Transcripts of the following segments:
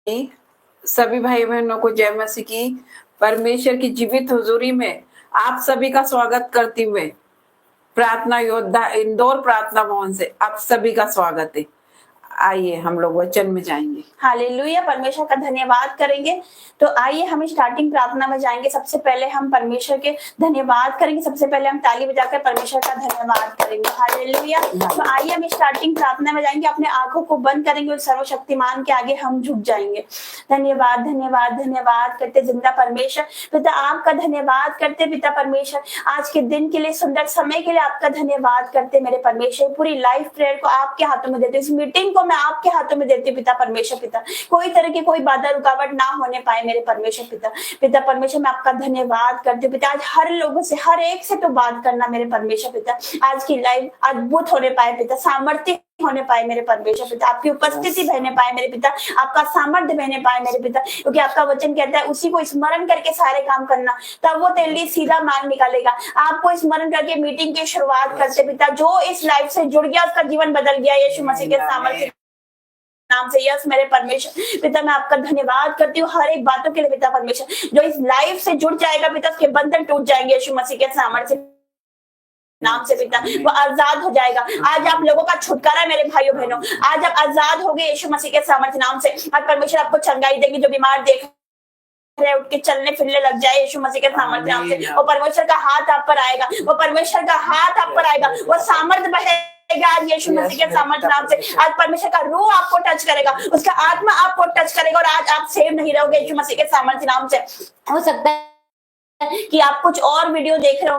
सभी भाई बहनों को जय मसीह की। परमेश्वर की जीवित हुजूरी में आप सभी का स्वागत करती हुए प्रार्थना योद्धा इंदौर प्रार्थना भवन से आप सभी का स्वागत है। आइए हम लोग वचन में जाएंगे। हालेलुया, परमेश्वर का धन्यवाद करेंगे। तो आइए हम स्टार्टिंग प्रार्थना में जाएंगे। सबसे पहले हम परमेश्वर के धन्यवाद करेंगे। सबसे पहले हम ताली बजाकर परमेश्वर का धन्यवाद करेंगे। हालेलुया। तो आइए हम स्टार्टिंग प्रार्थना में जाएंगे। अपने आंखों को बंद करेंगे और सर्वशक्तिमान के आगे हम झुक जाएंगे। धन्यवाद धन्यवाद धन्यवाद करते जिंदा परमेश्वर पिता, आपका धन्यवाद करते पिता परमेश्वर, आज के दिन के लिए, सुंदर समय के लिए आपका धन्यवाद करते मेरे परमेश्वर। पूरी लाइफ प्रेयर को आपके हाथों में देते, इस मीटिंग को मैं आपके हाथों में देती पिता परमेश्वर पिता। कोई तरह की कोई बाधा रुकावट ना होने पाए मेरे परमेश्वर पिता। पिता परमेश्वर मैं आपका धन्यवाद करती हूँ पिता। आज हर लोगों से, हर एक से तो बात करना मेरे परमेश्वर पिता। आज की लाइफ अद्भुत होने पाए पिता, सामर्थ्य होने पाए मेरे परमेश्वर पिता। आपकी उपस्थिति बहने पाए मेरे पिता, आपका सामर्थ्य बहने पाए मेरे पिता। क्योंकि आपका वचन कहता है उसी को स्मरण करके सारे काम करना, तब वो तेरे लिए सीधा मार्ग निकालेगा। आपको स्मरण करके मीटिंग की शुरुआत करते पिता। जो इस लाइफ से जुड़ गया उसका जीवन बदल गया यीशु मसीह के सामर्थ्य नाम से। यस मेरे परमेश्वर पिता, मैं आपका धन्यवाद करती हूँ हर एक बातों के लिए पिता परमेश्वर। जो इस लाइफ से जुड़ जाएगा पिता, उसके बंधन टूट जाएंगे यीशु मसीह के सामर्थ्य नाम से पिता। वो आजाद हो जाएगा। आज आप लोगों का छुटकारा है मेरे भाइयों बहनों। आज आप आजाद हो गए यीशु मसीह के सामर्थ्य नाम से। आज परमेश्वर आपको चंगाई देंगे। जो बीमार देख उठ के चलने फिरने लग जाए यीशु मसीह के सामर्थ्य नाम से। वो परमेश्वर का हाथ आप पर आएगा, वो परमेश्वर का हाथ आप पर आएगा, वो सामर्थ्य बढ़ेगा आज यीशु मसीह के सामर्थ्य नाम से। आज परमेश्वर का रूह आपको टच करेगा, उसका आत्मा आपको टच करेगा और आज आप सेव नहीं रहोगे यीशु मसीह के सामर्थ्य नाम से। हो सकता है कि आप कुछ और वीडियो देख रहे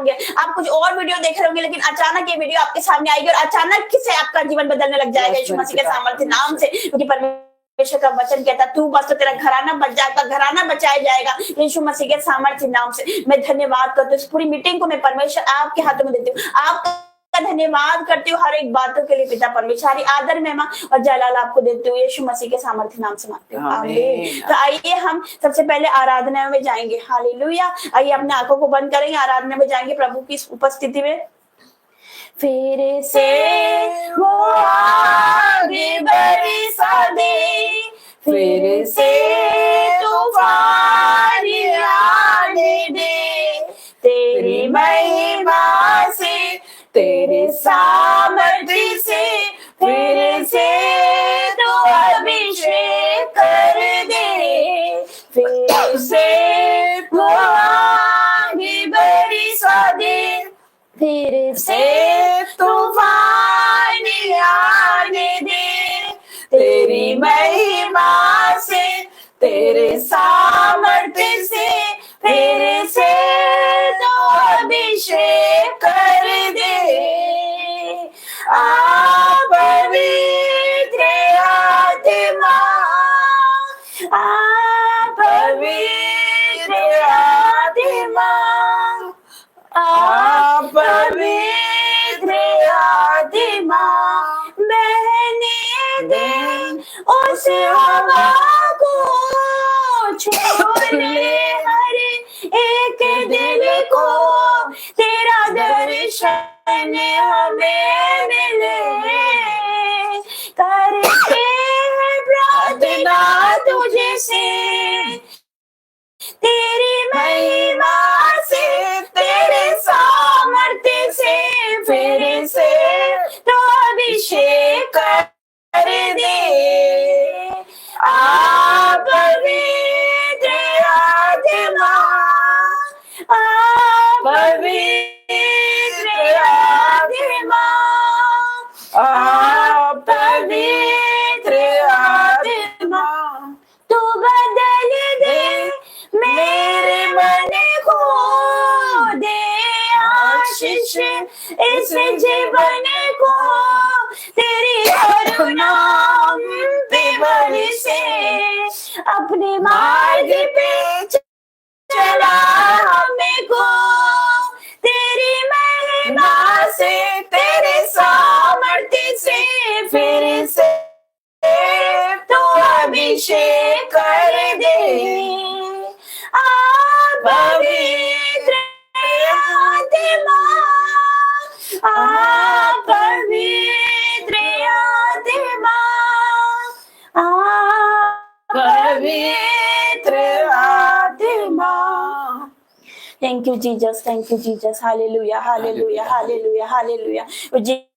होंगे, लेकिन अचानक ये वीडियो आपके सामने आएगी और अचानक से आपका जीवन बदलने लग जाएगा यीशु मसीह के सामर्थ्य नाम से। क्योंकि परमेश्वर का वचन कहता है तू बस तो तेरा घराना बच जाएगा, घराना बचाया जाएगा यीशु मसीह के सामर्थ्य नाम से। मैं धन्यवाद करती हूँ इस पूरी मीटिंग को मैं परमेश्वर आपके हाथों में देती हूँ। आपका धन्यवाद करती हूँ हर एक बातों के लिए पिता परमेश्वर। सारी आदर महिमा और जलाल आपको देती हूँ यीशु मसीह के सामर्थ्य नाम से मांगती हूँ, आमीन। तो आइए हम सबसे पहले आराधना में जाएंगे। हालेलुया। आइए अपने आंखों को बंद करेंगे, आराधना में जाएंगे प्रभु की उपस्थिति में। फिर से वो आगे बरसा दे, फिर से तूफान आने दे, तेरी महिमा से, तेरे सामर्थ्य से, फिर से तू अभिषेक कर दे, फिर से तू आगे बरसा दे, फिर से तूफान आने दे, तेरी महिमा से, तेरे सामर्थ्य से, फिर से तो अभिषेक कर दे। आ पवित्र आत्मा, आ पवित्र आत्मा, आ पवित्र आत्मा, बहने दे उस हवा को, छोड़ ले हर एक दिल को, तेरा दर्शन हमें मिले, करके प्रार्थना तुझे से, तेरी महिमा से, तेरे सामर्थ्य से, फिर से तो अभिषेक कर दे। आ पवित्र आत्मा, आ पवित्र आत्मा, आ पवित्र आत्मा, तू बदल दे मेरे मन को, दे आशीष इस जीवन को, तेरी करुणा पे बरसे, अपने मार्ग पे चला हमें को, तेरी महिमा से, तेरे सामर्थ्य से, फिर से तो अभिषेक कर दे। आ पवित्र आत्मा, आ पवित्र आत्मा, आ पवित्र आत्मा। Thank you Jesus, hallelujah hallelujah hallelujah hallelujah.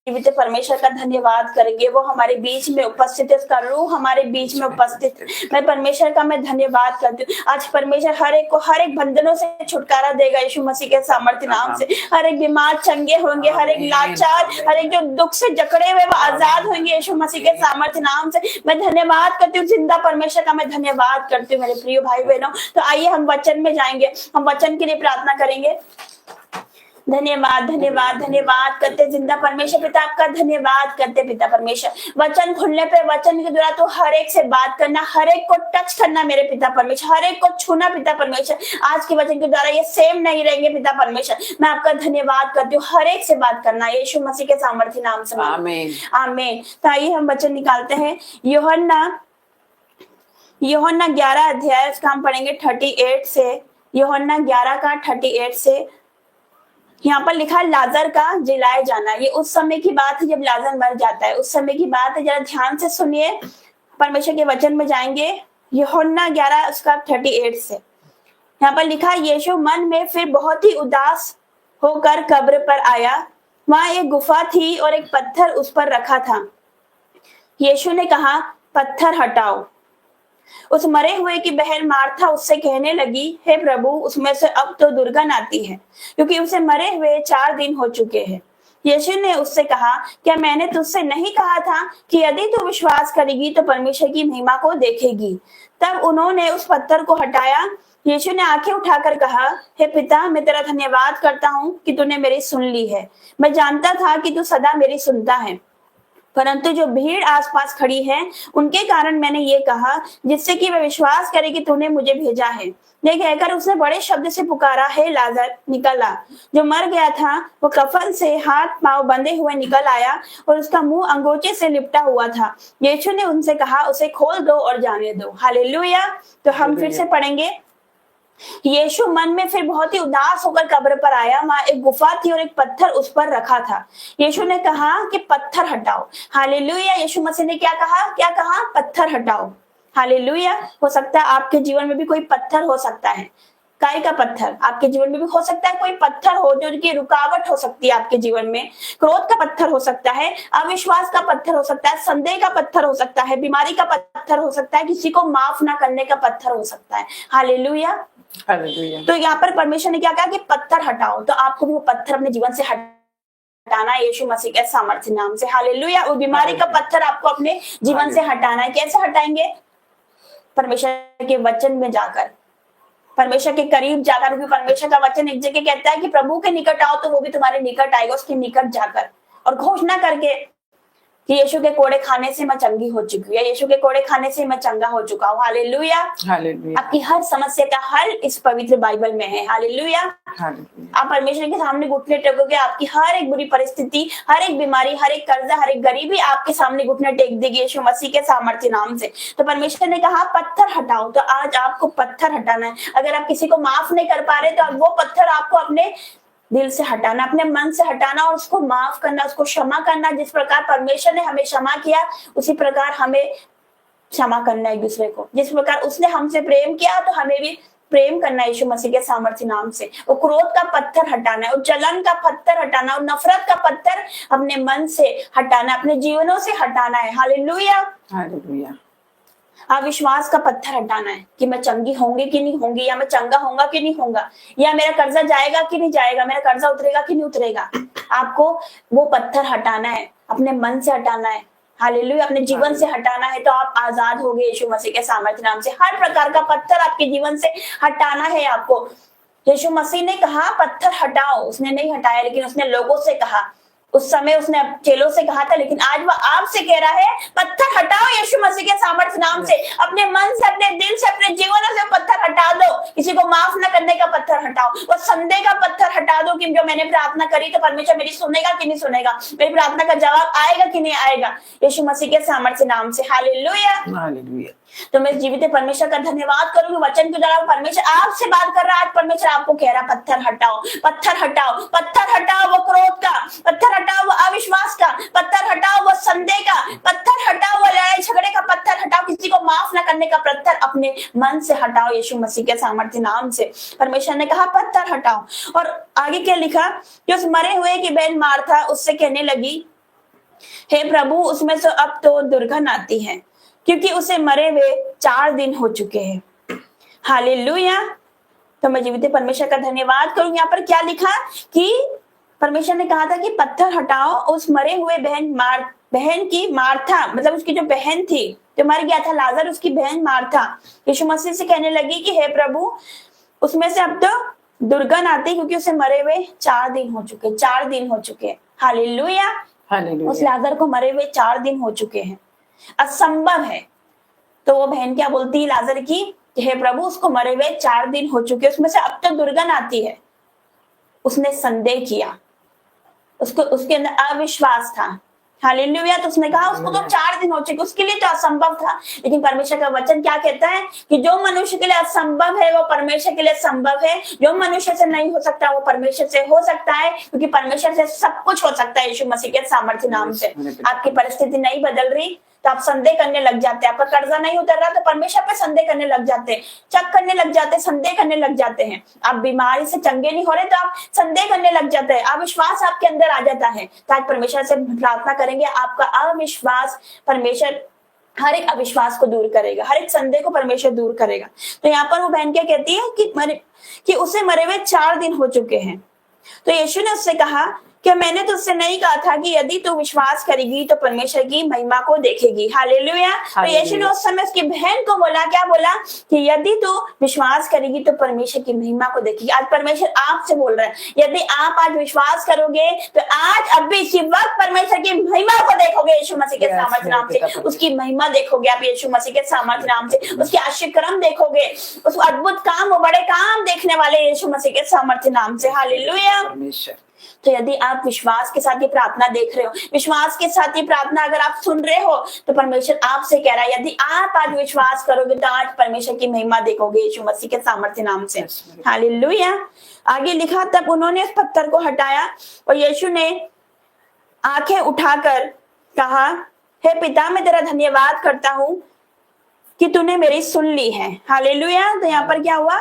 जीवित परमेश्वर का धन्यवाद करेंगे, वो हमारे बीच में उपस्थित है, उसका रूह हमारे बीच में उपस्थित है। मैं परमेश्वर का मैं धन्यवाद करती हूँ। आज परमेश्वर हर एक को हर एक बंधनों से छुटकारा देगा यीशु मसीह के सामर्थ्य नाम से। हर एक बीमार चंगे होंगे, हर एक लाचार, हर एक जो दुख से जकड़े हुए वो आजाद होंगे यीशु मसीह के सामर्थ्य नाम से। मैं धन्यवाद करती हूँ, जिंदा परमेश्वर का मैं धन्यवाद करती हूँ मेरे प्रिय भाई बहनों। तो आइए हम वचन में जाएंगे, हम वचन के लिए प्रार्थना करेंगे। धन्यवाद धन्यवाद धन्यवाद करते जिंदा परमेश्वर पिता, आपका धन्यवाद करते पिता परमेश्वर। वचन खुलने पे वचन के द्वारा तो हर एक से बात करना, हर एक को टच करना मेरे पिता परमेश्वर, हर एक को छूना पिता परमेश्वर। आज के वचन के द्वारा ये सेम नहीं रहेंगे पिता परमेश्वर। मैं आपका धन्यवाद करती हूँ, हर एक से बात करना यीशु मसीह के सामर्थ्य नाम से। आमीन आमीन। तो आइए हम वचन निकालते हैं। यूहन्ना 11 अध्याय, उसका हम पढ़ेंगे 38 से। यूहन्ना 11 का 38 से। यहाँ पर लिखा है लाजर का जिलाए जाना। ये उस समय की बात है जब लाजर मर जाता है, उस समय की बात है। जरा ध्यान से सुनिए, परमेश्वर के वचन में जाएंगे। यूहन्ना 11 उसका 38 से। यहाँ पर लिखा है, यीशु मन में फिर बहुत ही उदास होकर कब्र पर आया। वहां एक गुफा थी और एक पत्थर उस पर रखा था। यीशु ने कहा, पत्थर हटाओ। उस मरे हुए की बहन मार्था उससे कहने लगी, हे प्रभु, उसमें से अब तो दुर्गंध आती है, क्योंकि उसे मरे हुए 4 दिन हो चुके हैं। यीशु ने उससे कहा, क्या मैंने तुझसे नहीं कहा था कि यदि तू विश्वास करेगी तो परमेश्वर की महिमा को देखेगी। तब उन्होंने उस पत्थर को हटाया। यीशु ने आंखें उठाकर कहा, हे पिता, मैं तेरा धन्यवाद करता हूँ कि तूने मेरी सुन ली है। मैं जानता था कि तू सदा मेरी सुनता है, परंतु जो भीड़ आसपास खड़ी है उनके कारण मैंने ये कहा, जिससे कि वे विश्वास करे कि तूने मुझे भेजा है। ये कहकर उसने बड़े शब्द से पुकारा, हे लाजर, निकल आ। जो मर गया था वो कफन से हाथ पांव बंधे हुए निकल आया और उसका मुंह अंगोचे से लिपटा हुआ था। यीशु ने उनसे कहा, उसे खोल दो और जाने दो। हालेलुया। तो हम फिर से पढ़ेंगे। यीशु मन में फिर बहुत ही उदास होकर कब्र पर आया। वहां एक गुफा थी और एक पत्थर उस पर रखा था। यीशु ने कहा कि पत्थर हटाओ। हालेलुया। यीशु मसीह ने क्या कहा? पत्थर हटाओ। हालेलुया। हो सकता है आपके जीवन में भी कोई पत्थर हो सकता है। काय का पत्थर आपके जीवन में भी हो सकता है। कोई पत्थर हो जो की रुकावट हो सकती है आपके जीवन में। क्रोध का पत्थर हो सकता है, अविश्वास का पत्थर हो सकता है, संदेह का पत्थर हो सकता है, बीमारी का पत्थर हो सकता है, किसी को माफ ना करने का पत्थर हो सकता है। हालेलुया। तो यहाँ पर परमेश्वर ने क्या कहा कि पत्थर हटाओ। तो आपको भी वो पत्थर अपने जीवन से हटाना है यीशु मसीह के सामर्थ्य नाम से। हालेलुया। वो बीमारी का पत्थर आपको अपने जीवन से हटाना है। कैसे हटाएंगे? परमेश्वर के वचन में जाकर, परमेश्वर के करीब जाकर। क्योंकि परमेश्वर का वचन एक जगह कहता है कि प्रभु के निकट आओ तो वो भी तुम्हारे निकट आएगा। उसके निकट जाकर और घोषणा करके कि यीशु के कोड़े खाने से मैं चंगी हो चुकी हूँ, या यीशु के कोड़े खाने से मैं चंगा हो चुका हूँ। हालेलुया। आपकी हर समस्या का हल इस पवित्र बाइबल में है। हालेलुया। आप परमेश्वर के सामने घुटने टेकोगे, आपकी हर एक बुरी परिस्थिति, हर एक बीमारी, हर एक कर्जा, हर एक गरीबी आपके सामने घुटने टेक देगी यीशु मसीह के सामर्थ्य नाम से। तो परमेश्वर ने कहा पत्थर हटाओ। तो आज आपको पत्थर हटाना है। अगर आप किसी को माफ नहीं कर पा रहे तो वो पत्थर आपको अपने दिल से हटाना, अपने मन से हटाना और उसको माफ करना, उसको क्षमा करना। जिस प्रकार परमेश्वर ने हमें क्षमा किया उसी प्रकार हमें क्षमा करना एक दूसरे को। जिस प्रकार उसने हमसे प्रेम किया तो हमें भी प्रेम करना है यीशु मसीह के सामर्थ्य नाम से। वो क्रोध का पत्थर हटाना है, वो जलन का पत्थर हटाना, वो नफरत का पत्थर अपने मन से हटाना, अपने जीवनों से हटाना है। हालेलुया। हालेलुया। अविश्वास का पत्थर हटाना है कि मैं चंगी होंगी कि नहीं होंगी, या मैं चंगा होऊंगा कि नहीं होऊंगा, या मेरा कर्जा जाएगा कि नहीं जाएगा, मेरा कर्जा उतरेगा कि नहीं उतरेगा। आपको वो पत्थर हटाना है, अपने मन से हटाना है। हालेलुया। अपने जीवन से हटाना है तो आप आजाद हो गए यीशु मसीह के सामर्थ्य नाम से। हर प्रकार का पत्थर आपके जीवन से हटाना है आपको। यीशु मसीह ने कहा पत्थर हटाओ, उसने नहीं हटाया, लेकिन उसने लोगों से कहा। उस समय उसने चेलों से कहा था, लेकिन आज वह आपसे कह रहा है पत्थर हटाओ यीशु मसीह के सामर्थ्य नाम से। अपने मन से, अपने दिल से, अपने जीवन से पत्थर हटा दो। किसी को माफ न करने का पत्थर हटाओ। वो संदेह का पत्थर हटा दो कि जो मैंने प्रार्थना करी तो परमेश्वर मेरी सुनेगा कि नहीं सुनेगा, मेरी प्रार्थना का जवाब आएगा कि नहीं आएगा, यीशु मसीह के सामर्थ्य नाम से। हालेलुया। हालेलुया। तो मैं जीवित परमेश्वर का धन्यवाद करूंगी वचन के द्वारा। परमेश्वर आपसे बात कर रहा है आज। परमेश्वर आपको कह रहा पत्थर हटाओ, पत्थर हटाओ, पत्थर हटाओ वो क्रोध का, पत्थर हटाओ वो अविश्वास का, पत्थर हटाओ वो संदेह का, पत्थर हटाओ वो लड़ाई झगड़े का, पत्थर हटाओ किसी को माफ न करने का पत्थर अपने मन से हटाओ यीशु मसीह के सामर्थ्य नाम से। परमेश्वर ने कहा पत्थर हटाओ। और आगे क्या लिखा कि उस मरे हुए की बहन मार्था उससे कहने लगी, हे प्रभु उसमें से अब तो दुर्गंध आती है, क्योंकि उसे मरे हुए 4 दिन हो चुके हैं। हालेलुया। तो मैं जीवित परमेश्वर का धन्यवाद करूं। यहाँ पर क्या लिखा कि परमेश्वर ने कहा था कि पत्थर हटाओ। उस मरे हुए बहन की मार्था, मतलब उसकी जो बहन थी जो मर गया था लाजर, उसकी बहन मार्था यीशु मसीह से कहने लगी कि हे प्रभु उसमें से अब तो दुर्गंध आती, क्योंकि उसे मरे हुए 4 दिन हो चुके, 4 दिन हो चुके। हालेलुया। उस लाजर को मरे हुए 4 दिन हो चुके हैं, असंभव है। तो वो बहन क्या बोलती है लाजर की, हे प्रभु उसको मरे हुए 4 दिन हो चुके, उसमें से अब तो दुर्गंध आती है। उसने संदेह किया, उसके अंदर अविश्वास था। हालेलुया। तो उसने कहा उसको तो 4 दिन हो चुके, उसके लिए तो असंभव था। लेकिन परमेश्वर का वचन क्या कहता है कि जो मनुष्य के लिए असंभव है वो परमेश्वर के लिए संभव है। जो मनुष्य से नहीं हो सकता वो परमेश्वर से हो सकता है, क्योंकि परमेश्वर से सब कुछ हो सकता है यीशु मसीह के सामर्थ्य नाम से। आपकी परिस्थिति नहीं बदल रही तो आप संदेह करने लग जाते हैं। आपका कर्जा नहीं उतर रहा तो परमेश्वर पे संदेह करने लग जाते हैं, शक करने लग जाते हैं, संदेह करने लग जाते हैं। आप बीमारी से चंगे नहीं हो रहे तो आप संदेह करने लग जाते हैं, अविश्वास आपके अंदर आ जाता है। तो आज परमेश्वर से प्रार्थना करेंगे, आपका अविश्वास परमेश्वर हर एक अविश्वास को दूर करेगा, हर एक संदेह को परमेश्वर दूर करेगा। तो यहाँ पर वो बहन क्या कहती है कि उसे मरे हुए 4 दिन हो चुके हैं। तो यीशु ने उससे कहा क्या मैंने तुझसे नहीं कहा था कि यदि तू विश्वास करेगी तो परमेश्वर की महिमा को देखेगी। हालेलुया। तो यीशु ने उस समय उसकी बहन को बोला, क्या बोला कि यदि तू विश्वास करेगी तो परमेश्वर की महिमा को देखेगी। आज परमेश्वर आपसे बोल रहा है, यदि आप आज विश्वास करोगे तो आज अब भी इसी वक्त परमेश्वर की महिमा को देखोगे यीशु मसीह के सामर्थ्य नाम से। उसकी महिमा देखोगे आप यीशु मसीह के सामर्थ्य नाम से, उसके आश्चर्य कर्म देखोगे, उस अद्भुत काम, वो बड़े काम देखने वाले यीशु मसीह के सामर्थ्य नाम से। हालेलुया। तो यदि आप विश्वास के साथ ये प्रार्थना देख रहे हो, विश्वास के साथ ये प्रार्थना अगर आप सुन रहे हो, तो परमेश्वर आपसे कह रहा है यदि आप आज विश्वास करोगे तो आज परमेश्वर की महिमा देखोगे यीशु मसीह के सामर्थ्य नाम से। हालेलुया। आगे लिखा, तब उन्होंने उस पत्थर को हटाया और यीशु ने आंखें उठाकर कहा, हे पिता मैं तेरा धन्यवाद करता हूं कि तूने मेरी सुन ली है। हालेलुया। तो यहाँ पर क्या हुआ,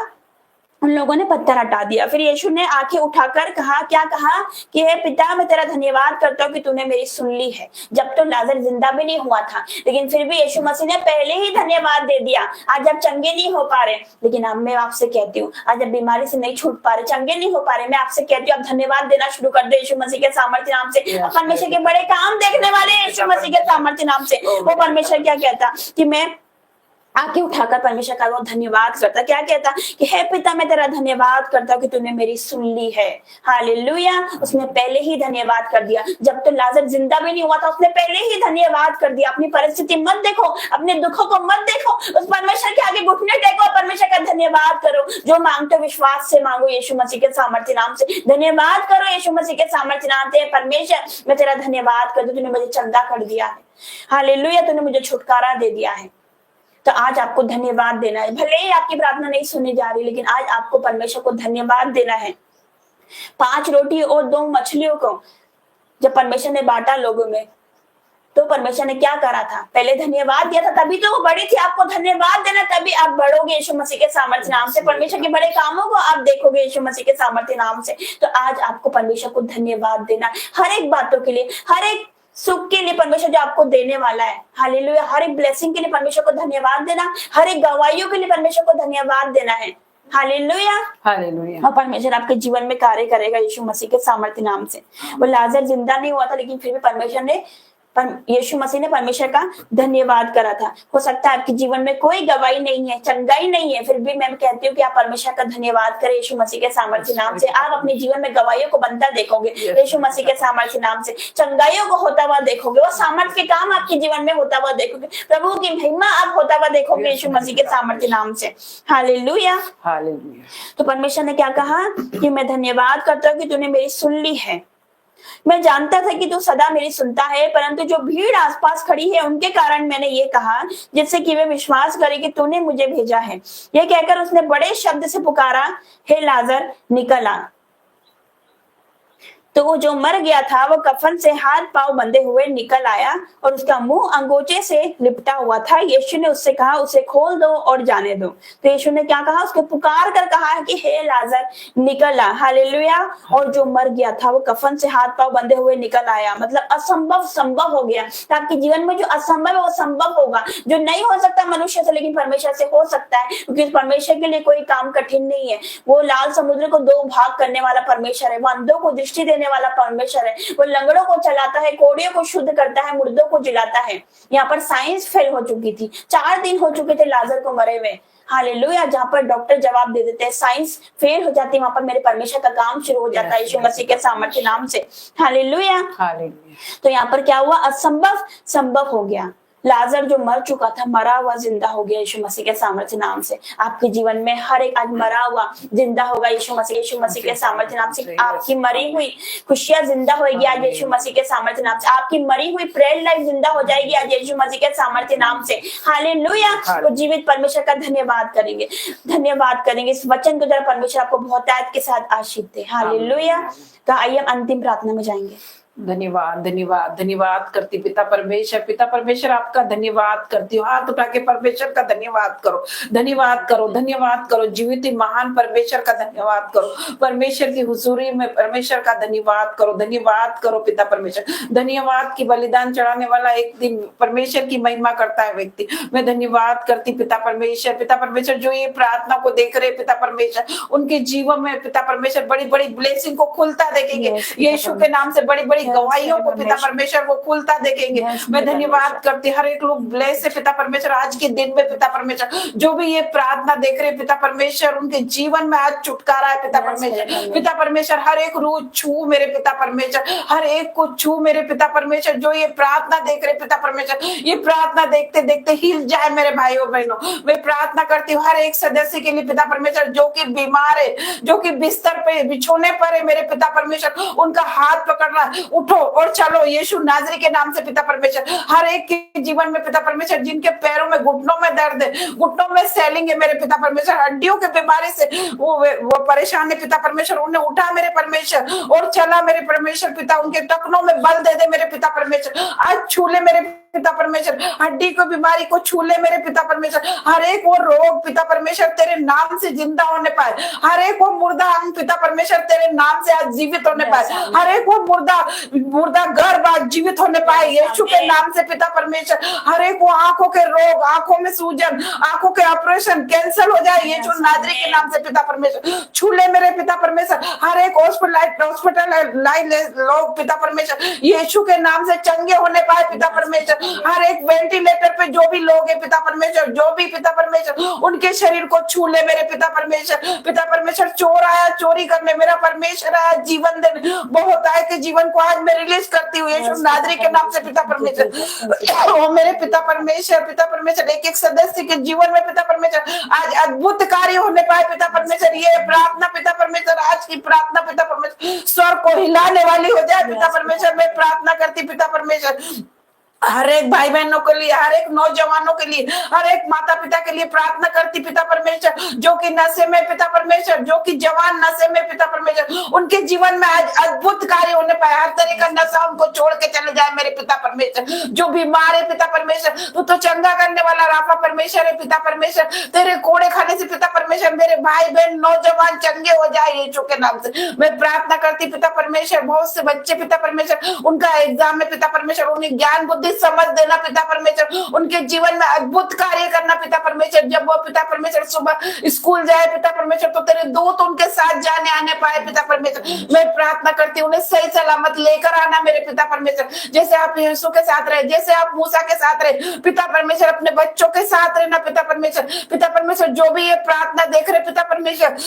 उन लोगों ने पत्थर हटा दिया। फिर यीशु ने आंखें उठाकर कहा, क्या कहा कि हे पिता मैं तेरा धन्यवाद करता हूँ कि तूने मेरी सुन ली है। जब तो लाजर जिंदा भी नहीं हुआ था, लेकिन फिर भी यीशु मसीह ने पहले ही धन्यवाद दे दिया। आज आप चंगे नहीं हो पा रहे, लेकिन अब मैं आपसे कहती हूँ, आज आप बीमारी से नहीं छूट पा रहे, चंगे नहीं हो पा रहे, मैं आपसे कहती हूँ आप धन्यवाद देना शुरू कर दो यीशु मसीह के सामर्थ्य नाम से। परमेश्वर के बड़े काम देखने वाले यीशु मसीह के सामर्थ्य नाम से। वो परमेश्वर क्या कहता कि मैं आंखें उठाकर परमेश्वर का वो धन्यवाद करता, क्या कहता कि हे पिता मैं तेरा धन्यवाद करता हूँ कि तूने मेरी सुन ली है। हालेलुया। उसने पहले ही धन्यवाद कर दिया। जब तो लाजर जिंदा भी नहीं हुआ था उसने पहले ही धन्यवाद कर दिया। अपनी परिस्थिति मत देखो, अपने दुखों को मत देखो, उस परमेश्वर के आगे घुटने टेको, परमेश्वर का धन्यवाद करो। जो मांगते हो विश्वास से मांगो यीशु मसीह के सामर्थ्य नाम से। धन्यवाद करो यीशु मसीह के सामर्थ्य नाम से। परमेश्वर मैं तेरा धन्यवाद कर दूं, तूने मुझे चंगा कर दिया है। हालेलुया। तूने मुझे छुटकारा दे दिया है। तो आज आपको धन्यवाद देना है। भले ही आपकी प्रार्थना नहीं सुनी जा रही, लेकिन आज आपको परमेश्वर को धन्यवाद देना है। 5 रोटी और 2 मछलियों को जब परमेश्वर ने बांटा लोगों में, तो परमेश्वर ने क्या करा था, पहले धन्यवाद दिया था, तभी तो वो बड़ी थी। आपको धन्यवाद देना, तभी आप बढ़ोगे यीशु मसीह के सामर्थ्य नाम से। परमेश्वर के बड़े कामों को आप देखोगे यीशु मसीह के सामर्थ्य नाम से। तो आज आपको परमेश्वर को धन्यवाद देना, हर एक बातों के लिए, हर एक सुख के लिए परमेश्वर जो आपको देने वाला है। हालेलुया। हर एक ब्लेसिंग के लिए परमेश्वर को धन्यवाद देना, हर एक गवाहियों के लिए परमेश्वर को धन्यवाद देना है। हालेलुया। हालेलुया। और परमेश्वर आपके जीवन में कार्य करेगा यीशु मसीह के सामर्थ्य नाम से। वो लाजर जिंदा नहीं हुआ था, लेकिन फिर भी परमेश्वर ने यीशु मसीह ने परमेश्वर का धन्यवाद करा था। हो सकता है आपके जीवन में कोई गवाही नहीं है, चंगाई नहीं है, फिर भी मैं कहती हूँ कि आप परमेश्वर का धन्यवाद करें यीशु मसीह के सामर्थ्य नाम से। आप अपने जीवन में गवाहियों को बनता देखोगे यीशु मसीह के सामर्थ्य नाम से। चंगाइयों को होता हुआ देखोगे, वो सामर्थ्य के काम आपके जीवन में होता हुआ देखोगे, प्रभु की महिमा आप होता हुआ देखोगे यीशु मसीह के सामर्थ्य नाम से। हालेलुया। हालेलुया। तो परमेश्वर ने क्या कहा कि मैं धन्यवाद करता हूँ कि तूने मेरी सुन ली है। मैं जानता था कि तू सदा मेरी सुनता है, परंतु जो भीड़ आसपास खड़ी है उनके कारण मैंने ये कहा, जिससे कि वे विश्वास करें कि तूने मुझे भेजा है। ये कहकर उसने बड़े शब्द से पुकारा, हे लाजर निकल आ। तो वो जो मर गया था वो कफन से हाथ पांव बंधे हुए निकल आया और उसका मुंह अंगोचे से लिपटा हुआ था। यीशु ने उससे कहा, उसे खोल दो और जाने दो। तो यीशु ने क्या कहा, उसको पुकार कर कहा कि हे लाजर निकल आ। हालेलुया। और जो मर गया था वो कफन से हाथ पांव बंधे हुए निकल आया। मतलब असंभव संभव हो गया। तो आपके जीवन में जो असंभव है वो संभव होगा। जो नहीं हो सकता मनुष्य से, लेकिन परमेश्वर से हो सकता है, क्योंकि परमेश्वर के लिए कोई काम कठिन नहीं है। वो लाल समुद्र को 2 भाग करने वाला परमेश्वर है। वो अंधों को दृष्टि देने वाला परमेश्वर है। वो लंगड़ों को चलाता है, कोड़ियों को शुद्ध करता है, मुर्दों को जिलाता है। यहाँ पर साइंस फेल हो चुकी थी। 4 दिन हो चुके थे लाजर को मरे हुए। हालेलुया। जहाँ पर डॉक्टर जवाब दे देते हैं, साइंस फेल हो जाती है, वहां पर मेरे परमेश्वर का काम शुरू हो जाता है यीशु मसीह के सामर्थ्य नाम से। हालेलुया। तो यहाँ पर क्या हुआ, असंभव संभव हो गया। लाजर जो मर चुका था, मरा हुआ जिंदा हो गया यीशु मसीह के सामर्थ्य नाम से। आपके जीवन में हर एक आज मरा हुआ जिंदा होगा यीशु मसीह के सामर्थ्य नाम से। आपकी मरी हुई खुशियां जिंदा होगी आज यीशु मसीह के सामर्थ्य नाम से। आपकी मरी हुई प्रेयर लाइफ जिंदा हो जाएगी आज यीशु मसीह के सामर्थ्य नाम से। हालेलुया। तो जीवित परमेश्वर का धन्यवाद करेंगे, धन्यवाद करेंगे। इस वचन के द्वारा परमेश्वर आपको बहुतायत के साथ आशीष दे। हालेलुया। तो आइए हम अंतिम प्रार्थना में जाएंगे। धन्यवाद धन्यवाद धन्यवाद करती पिता परमेश्वर आपका धन्यवाद करती हूँ। हाथ उठा के परमेश्वर का धन्यवाद करो, धन्यवाद करो, धन्यवाद करो। जीवित महान परमेश्वर का धन्यवाद करो। परमेश्वर की हुजूरी में परमेश्वर का धन्यवाद करो, धन्यवाद करो पिता परमेश्वर। धन्यवाद की बलिदान चढ़ाने वाला एक दिन परमेश्वर की महिमा करता है व्यक्ति। मैं धन्यवाद करती पिता परमेश्वर जो ये प्रार्थना को देख रहे पिता परमेश्वर, उनके जीवन में पिता परमेश्वर बड़ी बड़ी ब्लेसिंग को खुलता देखेंगे। यीशु के नाम से बड़ी बड़ी गवाहियों को पिता परमेश्वर को खुलता देखेंगे। मैं धन्यवाद करती हर एक लोग ब्लेस है पिता परमेश्वर आज के दिन में पिता परमेश्वर। जो भी ये प्रार्थना देख रहे पिता परमेश्वर, उनके जीवन में आज छुटकारा है पिता परमेश्वर। हर एक रूह छू मेरे पिता परमेश्वर, हर एक को छू मेरे पिता परमेश्वर। जो ये प्रार्थना देख रहे पिता परमेश्वर, ये प्रार्थना देखते देखते हिल जाए मेरे भाइयों बहनों। मैं प्रार्थना करती हूँ हर एक सदस्य के लिए पिता परमेश्वर, जो कि बीमार है, जो कि बिस्तर पे बिछोने पर है मेरे पिता परमेश्वर, उनका हाथ पकड़ना, उठो और चलो यीशु नाजरी के नाम से पिता परमेश्वर। हर एक के जीवन में पिता परमेश्वर, जिनके पैरों में घुटनों में दर्द है, घुटनों में सेलिंग है मेरे पिता परमेश्वर, हड्डियों के बीमारी से वो परेशान है पिता परमेश्वर, उन्हें उठा मेरे परमेश्वर और चला मेरे परमेश्वर पिता। उनके टखनों में बल दे दे मेरे पिता परमेश्वर। आज छू ले मेरे पिता परमेश्वर, हड्डी को बीमारी को छू ले मेरे पिता परमेश्वर। हर एक वो रोग पिता परमेश्वर तेरे नाम से जिंदा होने पाए। हर एक वो मुर्दा अंग पिता परमेश्वर तेरे नाम से आज जीवित होने पाए। हर एक वो मुर्दा गर्भ आज जीवित होने पाए यीशु के नाम से पिता परमेश्वर। हर एक वो आंखों के रोग, आंखों में सूजन, आंखों के ऑपरेशन कैंसिल हो जाए यीशु नाजरी के नाम से पिता परमेश्वर। छू ले मेरे पिता परमेश्वर। हर एक हॉस्पिटल लोग पिता परमेश्वर यीशु के नाम से चंगे होने पाए पिता परमेश्वर। हर एक वेंटिलेटर पे जो भी लोग हैं पिता परमेश्वर, जो भी पिता परमेश्वर, उनके शरीर को छू ले मेरे पिता परमेश्वर। पिता परमेश्वर चोर आया चोरी करने, मेरा परमेश्वर आया जीवन देने। बहुत आए के जीवन को आज मैं रिलीज करती हूँ यीशु नाजरी के नाम से पिता परमेश्वर। ओ मेरे पिता परमेश्वर एक एक सदस्य के जीवन में पिता परमेश्वर आज अद्भुत कार्य होने पाए पिता परमेश्वर। ये प्रार्थना पिता परमेश्वर, आज की प्रार्थना पिता परमेश्वर स्वर को हिलाने वाली हो जाए पिता परमेश्वर। मैं प्रार्थना करती पिता परमेश्वर हर एक भाई बहनों के लिए, हर एक नौजवानों के लिए, हर एक माता पिता के लिए प्रार्थना करती पिता परमेश्वर, जो कि नशे में पिता परमेश्वर, जो कि जवान नशे में पिता परमेश्वर, उनके जीवन में आज अद्भुत कार्य होने पाए। हर तरह का नशा उनको छोड़ के चले जाए मेरे पिता परमेश्वर। जो बीमार है पिता परमेश्वर, तू तो चंगा करने वाला राफा परमेश्वर है पिता परमेश्वर। तेरे कोड़े खाने से पिता परमेश्वर मेरे भाई बहन नौजवान चंगे हो जाए यीशु के नाम से। मैं प्रार्थना करती पिता परमेश्वर, बहुत से बच्चे पिता परमेश्वर उनका एग्जाम में पिता परमेश्वर, उन्हें ज्ञान बुद्धि समझ देना पिता परमेश्वर, उनके जीवन में अद्भुत कार्य करना पिता परमेश्वर। जब वो पिता परमेश्वर सुबह स्कूल जाए पिता परमेश्वर, तो तेरे दूत उनके साथ जाने आने पाए पिता परमेश्वर। मैं प्रार्थना करती हूँ उन्हें सही सलामत लेकर आना मेरे पिता परमेश्वर। जैसे आप यीशु के साथ रहे, जैसे आप मूसा के साथ रहे पिता परमेश्वर, अपने बच्चों के साथ रहना पिता परमेश्वर। पिता परमेश्वर जो भी ये प्रार्थना देख रहे पिता परमेश्वर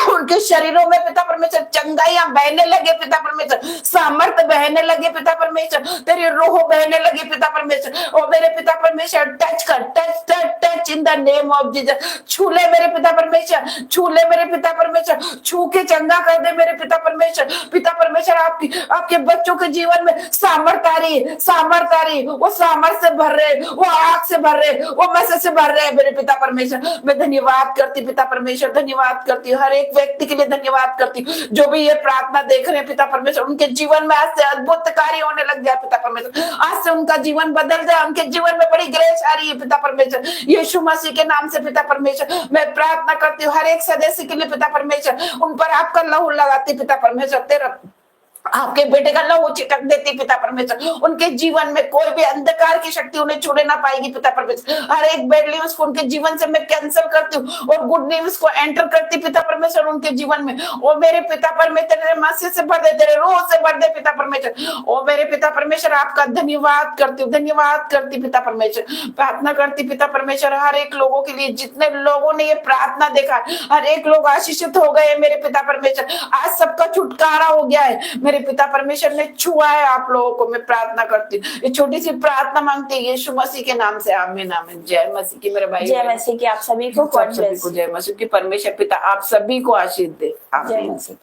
उनके शरीरों में पिता परमेश्वर चंगाइयां बहने लगे पिता परमेश्वर, सामर्थ्य बहने लगे पिता परमेश्वर, तेरी रूह बहने लगी पिता परमेश्वर। ओ मेरे पिता परमेश्वर टच कर, touch touch touch in the name of Jesus. छू ले मेरे पिता परमेश्वर, छू ले मेरे पिता परमेश्वर, छू के चंगा कर दे मेरे पिता परमेश्वर। पिता परमेश्वर आपके बच्चों के जीवन में सामर्थ्य आ रही है, सामर्थ्य आ रही है, वो सामर्थ्य से भर रहे, वो आग से भर रहे, वो मैसेज से भर रहे मेरे पिता परमेश्वर। मैं धन्यवाद करती पिता परमेश्वर, धन्यवाद करती हूँ हर एक व्यक्ति के लिए, धन्यवाद करती हूँ जो भी ये प्रार्थना देख रहे हैं पिता परमेश्वर, उनके जीवन में आज से अद्भुत कार्य होने लग जाए पिता परमेश्वर। आज से उनका जीवन बदल जाए, उनके जीवन में बड़ी ग्रेस आ रही है पिता परमेश्वर, यीशु मसीह के नाम से पिता परमेश्वर। मैं प्रार्थना करती हूँ हर एक सदस्य के लिए पिता परमेश्वर, उन पर आपका लहू लगाती पिता परमेश्वर, तेरा आपके बेटे का लहू चिटक देती पिता परमेश्वर। उनके जीवन में कोई भी अंधकार की शक्ति उन्हें छूने ना पाएगी पिता परमेश्वर। हर एक बैड न्यूज को उनके जीवन से मैं कैंसिल करती हूँ और गुड न्यूज को एंटर करती पिता परमेश्वर उनके जीवन में। ओ मेरे पिता परमेश्वर तेरे मसीह से भर दे, तेरे रूह से भर दे पिता परमेश्वर। ओ मेरे पिता परमेश्वर आपका धन्यवाद करती हूँ, धन्यवाद करती पिता परमेश्वर। प्रार्थना करती पिता परमेश्वर हर एक लोगों के लिए, जितने लोगों ने ये प्रार्थना देखा, हर एक लोग आशीषित हो गए मेरे पिता परमेश्वर। आज सबका छुटकारा हो गया है मेरे पिता परमेश्वर ने छुआ है आप लोगों को। मैं प्रार्थना करती हूँ, ये छोटी सी प्रार्थना मांगती है यीशु मसीह के नाम से, आमीन आमीन। जय मसीह की मेरे भाई, जय मसीह की। आप सभी को जय मसीह की। परमेश्वर पिता आप सभी को आशीष दे, जय आमीन। मसीह।